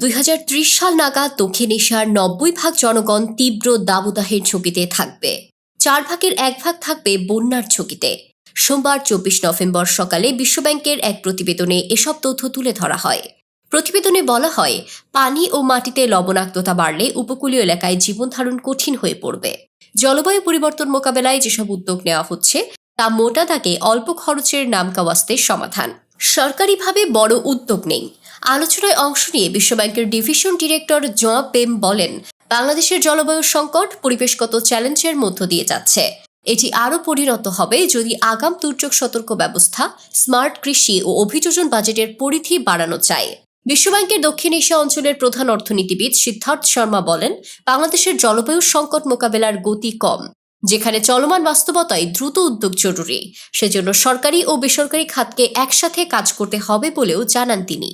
2030 সাল নাগাদ দক্ষিণ এশিয়ার 90% জনগণ তীব্র দাবদাহের ঝুঁকিতে থাকবে। 4 ভাগের 1 ভাগ থাকবে বন্যার ঝুঁকিতে। সোমবার 24 নভেম্বর সকালে বিশ্বব্যাংকের এক প্রতিবেদনে এসব তথ্য তুলে ধরা হয়। প্রতিবেদনে বলা হয়, পানি ও মাটিতে লবণাক্ততা বাড়লে উপকূলীয় এলাকায় জীবনধারণ কঠিন হয়ে পড়বে। জলবায়ু পরিবর্তন মোকাবেলায় যেসব উদ্যোগ নেওয়া হচ্ছে তা মোটা দাগে অল্প খরচের নামকাওয়াস্তের সমাধান। সরকারিভাবে বড় উদ্যোগ নেই। আলোচনায় অংশ নিয়ে বিশ্বব্যাংকের ডিভিশন ডিরেক্টর জোয়া পেম বলেন, বাংলাদেশের জলবায়ু সংকট পরিবেশগত চ্যালেঞ্জের মধ্য দিয়ে যাচ্ছে। এটি আরও পরিণত হবে যদি আগাম দুর্যোগ সতর্ক ব্যবস্থা, স্মার্ট কৃষি ও অভিযোজন বাজেটের পরিধি বাড়ানো যায়। বিশ্বব্যাংকের দক্ষিণ এশিয়া অঞ্চলের প্রধান অর্থনীতিবিদ সিদ্ধার্থ শর্মা বলেন, বাংলাদেশের জলবায়ু সংকট মোকাবেলার গতি কম। যেখানে চলমান বাস্তবতায় দ্রুত উদ্যোগ জরুরি, সেজন্য সরকারি ও বেসরকারি খাতকে একসাথে কাজ করতে হবে বলেও জানান তিনি।